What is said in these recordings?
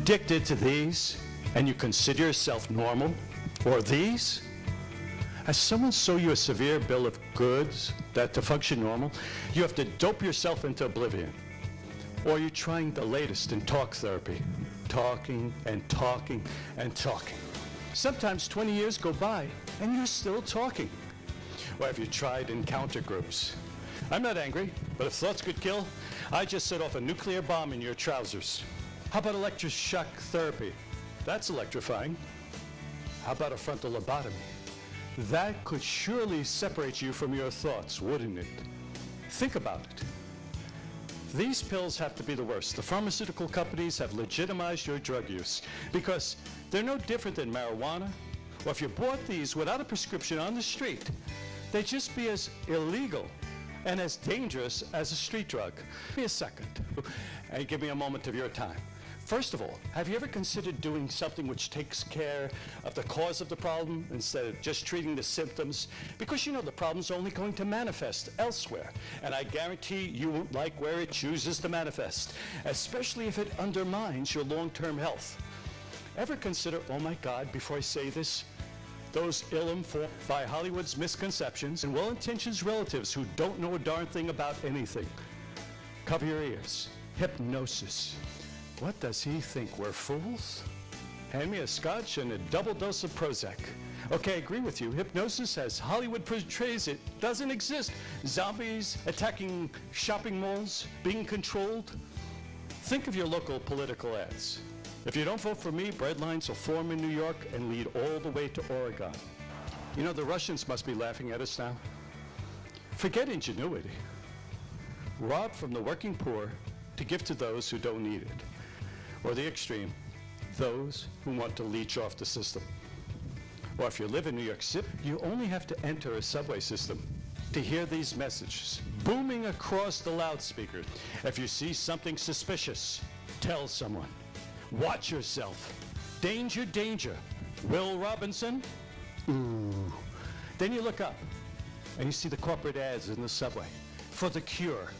addicted to these and you consider yourself normal, or these? Has someone sold you a severe bill of goods that to function normal, you have to dope yourself into oblivion? Or are you trying the latest in talk therapy? Talking and talking and talking. Sometimes 20 years go by and you're still talking. Or have you tried encounter groups? I'm not angry, but if thoughts could kill, I just set off a nuclear bomb in your trousers. How about electroshock therapy? That's electrifying. How about a frontal lobotomy? That could surely separate you from your thoughts, wouldn't it? Think about it. These pills have to be the worst. The pharmaceutical companies have legitimized your drug use because they're no different than marijuana. Or if you bought these without a prescription on the street, they'd just be as illegal and as dangerous as a street drug. Give me a second and give me a moment of your time. First of all, have you ever considered doing something which takes care of the cause of the problem instead of just treating the symptoms? Because you know the problem's only going to manifest elsewhere. And I guarantee you won't like where it chooses to manifest, especially if it undermines your long-term health. Ever consider, oh my God, before I say this, those ill-informed by Hollywood's misconceptions and well-intentioned relatives who don't know a darn thing about anything? Cover your ears. Hypnosis. What does he think, we're fools? Hand me a scotch and a double dose of Prozac. Okay, I agree with you. Hypnosis, as Hollywood portrays it, doesn't exist. Zombies attacking shopping malls, being controlled. Think of your local political ads. If you don't vote for me, bread lines will form in New York and lead all the way to Oregon. You know, the Russians must be laughing at us now. Forget ingenuity. Rob from the working poor to give to those who don't need it. Or the extreme, those who want to leech off the system. Or if you live in New York City, you only have to enter a subway system to hear these messages booming across the loudspeakers. If you see something suspicious, tell someone. Watch yourself. Danger, danger. Will Robinson? Ooh. Then you look up and you see the corporate ads in the subway for the cure.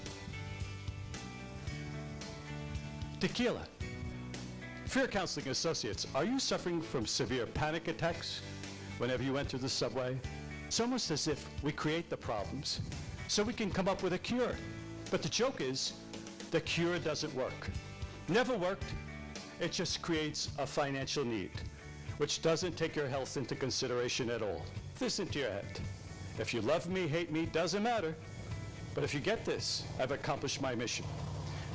Tequila. Fear Counseling Associates, are you suffering from severe panic attacks whenever you enter the subway? It's almost as if we create the problems so we can come up with a cure. But the joke is, the cure doesn't work. Never worked. It just creates a financial need, which doesn't take your health into consideration at all. This into your head. If you love me, hate me, doesn't matter. But if you get this, I've accomplished my mission.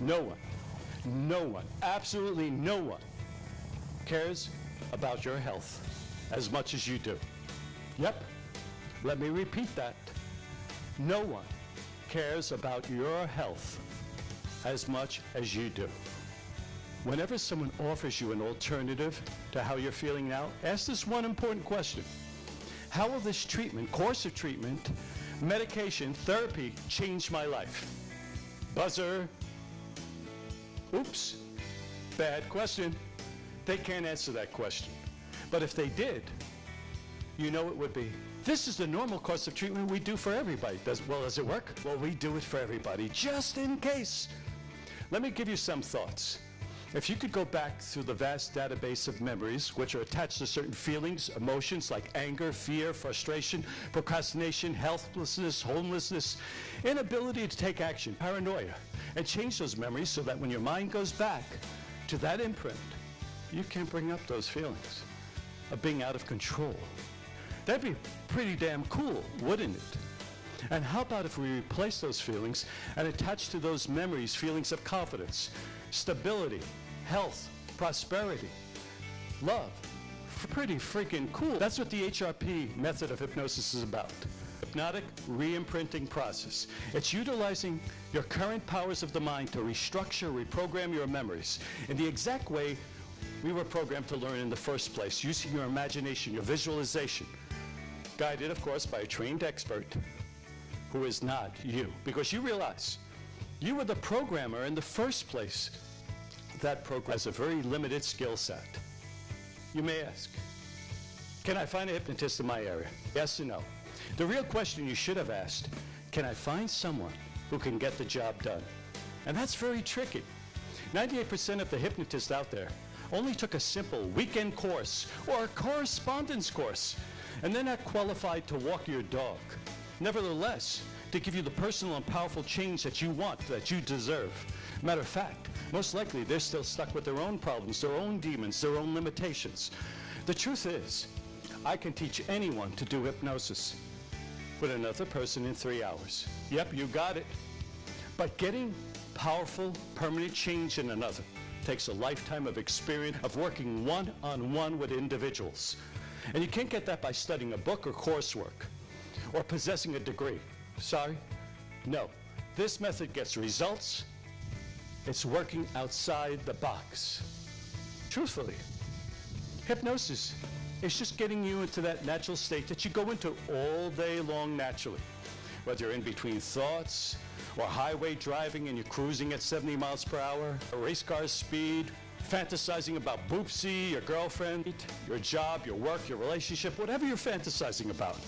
No one, absolutely no one, cares about your health as much as you do. Yep, let me repeat that. No one cares about your health as much as you do. Whenever someone offers you an alternative to how you're feeling now, ask this one important question. How will this treatment, course of treatment, medication, therapy change my life? Buzzer. Oops, bad question. They can't answer that question. But if they did, you know it would be, this is the normal course of treatment we do for everybody. Does it work? Well, we do it for everybody, just in case. Let me give you some thoughts. If you could go back through the vast database of memories, which are attached to certain feelings, emotions like anger, fear, frustration, procrastination, helplessness, homelessness, inability to take action, paranoia, and change those memories so that when your mind goes back to that imprint, you can bring up those feelings of being out of control. That'd be pretty damn cool, wouldn't it? And how about if we replace those feelings and attach to those memories feelings of confidence, stability, health, prosperity, love? Pretty freaking cool. That's what the HRP method of hypnosis is about. Hypnotic re-imprinting process. It's utilizing your current powers of the mind to restructure, reprogram your memories in the exact way we were programmed to learn in the first place, using your imagination, your visualization, guided, of course, by a trained expert who is not you. Because you realize you were the programmer in the first place. That program has a very limited skill set. You may ask, can I find a hypnotist in my area? Yes or no? The real question you should have asked, can I find someone who can get the job done? And that's very tricky. 98% of the hypnotists out there only took a simple weekend course or a correspondence course, and they're not qualified to walk your dog. Nevertheless, to give you the personal and powerful change that you want, that you deserve. Matter of fact, most likely they're still stuck with their own problems, their own demons, their own limitations. The truth is, I can teach anyone to do hypnosis with another person in 3 hours. Yep, you got it. But getting powerful, permanent change in another takes a lifetime of experience of working one-on-one with individuals. And you can't get that by studying a book or coursework or possessing a degree. Sorry? No. This method gets results. It's working outside the box. Truthfully, hypnosis is just getting you into that natural state that you go into all day long naturally. Whether you're in between thoughts, or highway driving and you're cruising at 70 miles per hour, a race car speed, fantasizing about Boopsie, your girlfriend, your job, your work, your relationship, whatever you're fantasizing about.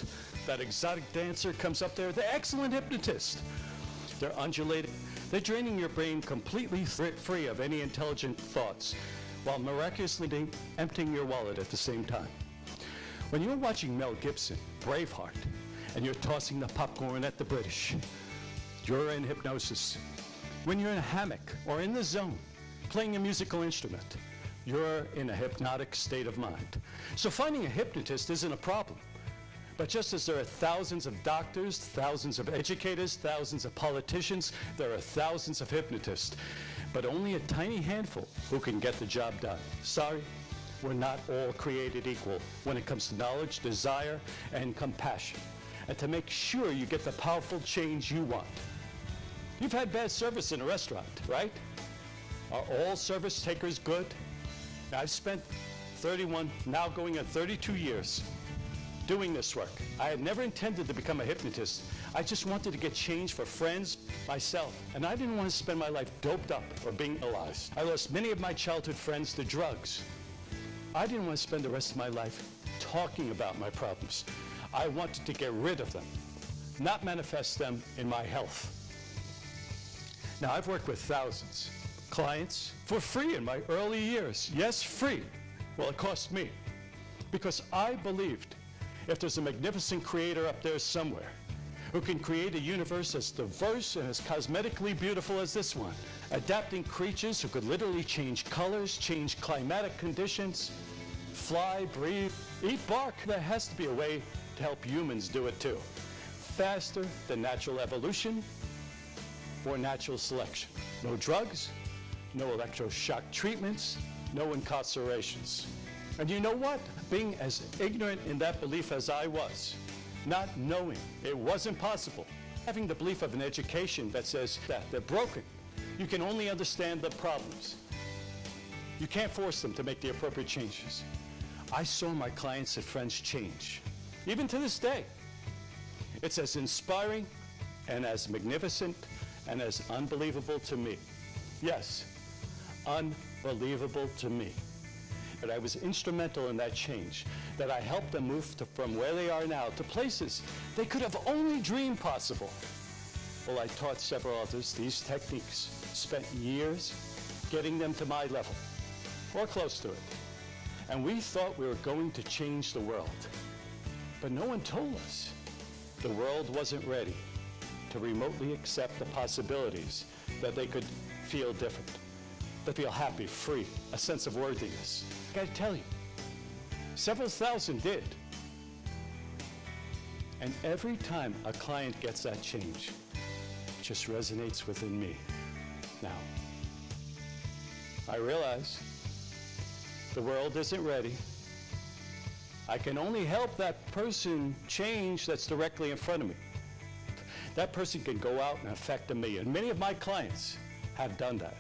That exotic dancer comes up there, the excellent hypnotist. They're undulating. They're draining your brain completely free of any intelligent thoughts while miraculously emptying your wallet at the same time. When you're watching Mel Gibson, Braveheart, and you're tossing the popcorn at the British, you're in hypnosis. When you're in a hammock or in the zone, playing a musical instrument, you're in a hypnotic state of mind. So finding a hypnotist isn't a problem. But just as there are thousands of doctors, thousands of educators, thousands of politicians, there are thousands of hypnotists, but only a tiny handful who can get the job done. Sorry, we're not all created equal when it comes to knowledge, desire, and compassion. And to make sure you get the powerful change you want. You've had bad service in a restaurant, right? Are all service takers good? Now, I've spent 31, now going on 32 years doing this work. I had never intended to become a hypnotist. I just wanted to get change for friends, myself, and I didn't want to spend my life doped up or being paralyzed. I lost many of my childhood friends to drugs. I didn't want to spend the rest of my life talking about my problems. I wanted to get rid of them, not manifest them in my health. Now, I've worked with thousands, clients, for free in my early years. Yes, free. Well, it cost me. Because I believed if there's a magnificent creator up there somewhere who can create a universe as diverse and as cosmetically beautiful as this one, adapting creatures who could literally change colors, change climatic conditions, fly, breathe, eat bark, there has to be a way to help humans do it too. Faster than natural evolution or natural selection. No drugs, no electroshock treatments, no incarcerations. And you know what? Being as ignorant in that belief as I was, not knowing it wasn't possible, having the belief of an education that says that they're broken. You can only understand the problems. You can't force them to make the appropriate changes. I saw my clients and friends change. Even to this day, it's as inspiring and as magnificent and as unbelievable to me. Yes, unbelievable to me. That I was instrumental in that change, that I helped them move from where they are now to places they could have only dreamed possible. Well, I taught several others these techniques, spent years getting them to my level, or close to it. And we thought we were going to change the world. But no one told us the world wasn't ready to remotely accept the possibilities that they could feel different, to feel happy, free, a sense of worthiness. I gotta tell you, several thousand did. And every time a client gets that change, it just resonates within me. Now, I realize the world isn't ready. I can only help that person change that's directly in front of me. That person can go out and affect a million. Many of my clients have done that.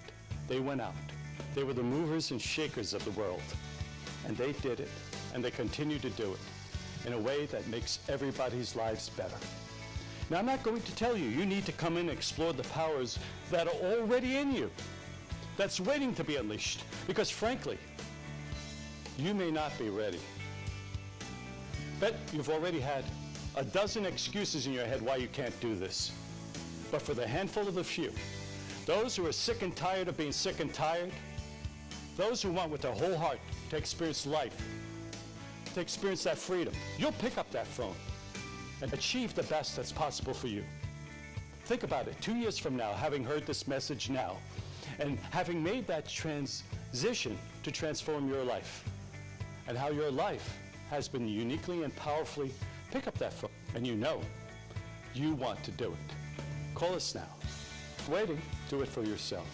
They went out. They were the movers and shakers of the world. And they did it, and they continue to do it in a way that makes everybody's lives better. Now, I'm not going to tell you, you need to come in and explore the powers that are already in you, that's waiting to be unleashed. Because frankly, you may not be ready. Bet you've already had a dozen excuses in your head why you can't do this. But for the handful of the few, those who are sick and tired of being sick and tired, Those who want with their whole heart to experience life, to experience that freedom, you'll pick up that phone and achieve the best that's possible for you. Think about it, 2 years from now, having heard this message now, and having made that transition to transform your life, and how your life has been uniquely and powerfully, pick up that phone, and you know you want to do it. Call us now. Waiting, do it for yourself.